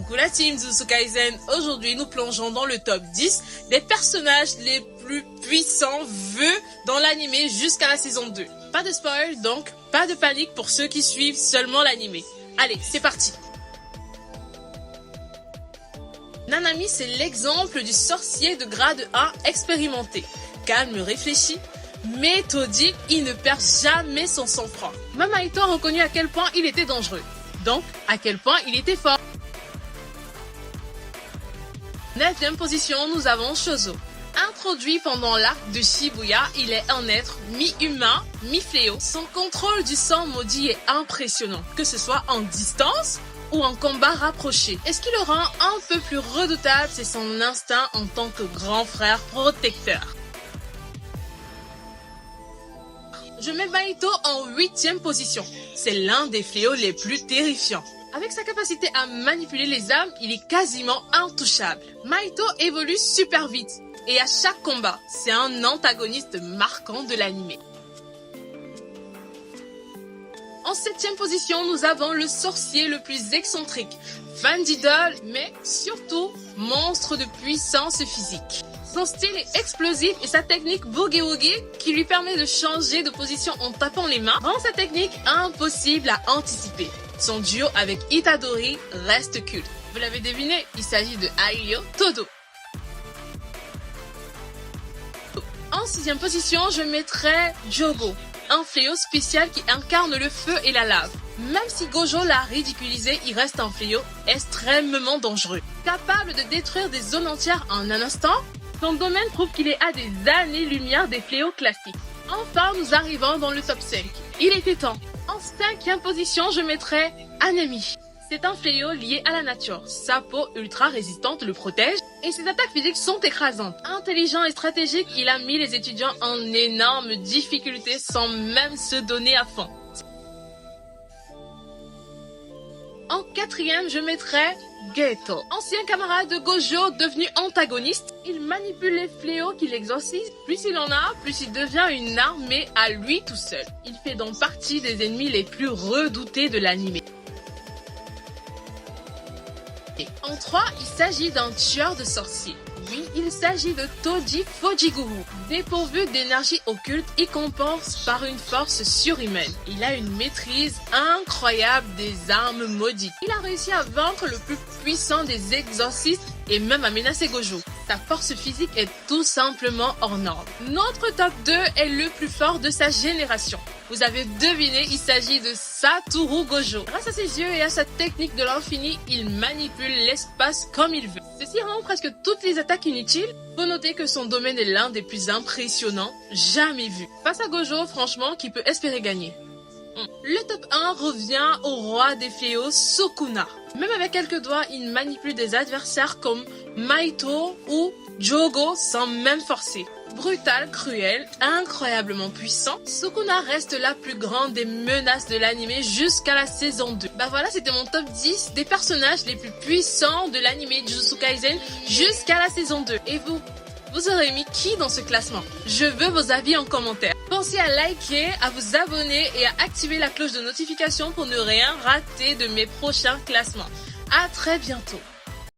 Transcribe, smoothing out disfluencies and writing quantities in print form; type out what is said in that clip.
Coucou la team Jujutsu Kaisen, aujourd'hui nous plongeons dans le top 10 des personnages les plus puissants vus dans l'anime jusqu'à la saison 2. Pas de spoil donc, pas de panique pour ceux qui suivent seulement l'anime. Allez, c'est parti. Nanami, c'est l'exemple du sorcier de grade 1 expérimenté. Calme, réfléchi, méthodique, il ne perd jamais son sang-froid. Même Mahito a reconnu à quel point il était dangereux. Donc, à quel point il était fort. 9e position, nous avons Chozo. Introduit pendant l'arc de Shibuya, il est un être mi-humain, mi-fléau. Son contrôle du sang maudit est impressionnant, que ce soit en distance ou en combat rapproché. Et ce qui le rend un peu plus redoutable, c'est son instinct en tant que grand frère protecteur. Je mets Mahito en 8e position. C'est l'un des fléaux les plus terrifiants. Avec sa capacité à manipuler les âmes, il est quasiment intouchable. Mahito évolue super vite et à chaque combat, c'est un antagoniste marquant de l'anime. En 7e position, nous avons le sorcier le plus excentrique, fan d'idole, mais surtout monstre de puissance physique. Son style est explosif et sa technique Boogie Woogie, qui lui permet de changer de position en tapant les mains, rend sa technique impossible à anticiper. Son duo avec Itadori reste culte. Vous l'avez deviné, il s'agit de Aiyo Todo. En 6e position, je mettrai Jogo, un fléau spécial qui incarne le feu et la lave. Même si Gojo l'a ridiculisé, il reste un fléau extrêmement dangereux. Capable de détruire des zones entières en un instant, son domaine prouve qu'il est à des années-lumière des fléaux classiques. Enfin, nous arrivons dans le top 5. Il était temps. En 5e position, je mettrai Anami. C'est un fléau lié à la nature. Sa peau ultra résistante le protège et ses attaques physiques sont écrasantes. Intelligent et stratégique, il a mis les étudiants en énorme difficulté sans même se donner à fond. En 4e, je mettrai Geto. Ancien camarade de Gojo devenu antagoniste, il manipule les fléaux qu'il exorcise. Plus il en a, plus il devient une armée à lui tout seul. Il fait donc partie des ennemis les plus redoutés de l'anime. En 3, il s'agit d'un tueur de sorciers. Oui, il s'agit de Toji Fujiguru. Dépourvu d'énergie occulte, il compense par une force surhumaine. Il a une maîtrise incroyable des armes maudites. Il a réussi à vaincre le plus puissant des exorcistes et même à menacer Gojo. Sa force physique est tout simplement hors norme. Notre top 2 est le plus fort de sa génération. Vous avez deviné, il s'agit de Satoru Gojo. Grâce à ses yeux et à sa technique de l'infini, il manipule l'espace comme il veut. Ceci rend presque toutes les attaques inutiles. Faut noter que son domaine est l'un des plus impressionnants jamais vus. Face à Gojo, franchement, qui peut espérer gagner? Le top 1 revient au roi des fléaux, Sukuna. Même avec quelques doigts, il manipule des adversaires comme Mahito ou Jogo sans même forcer. Brutal, cruel, incroyablement puissant, Sukuna reste la plus grande des menaces de l'anime jusqu'à la saison 2. Bah voilà, c'était mon top 10 des personnages les plus puissants de l'anime Jujutsu Kaisen jusqu'à la saison 2. Et vous aurez mis qui dans ce classement? Je veux vos avis en commentaire. Pensez à liker, à vous abonner et à activer la cloche de notification pour ne rien rater de mes prochains classements. À très bientôt.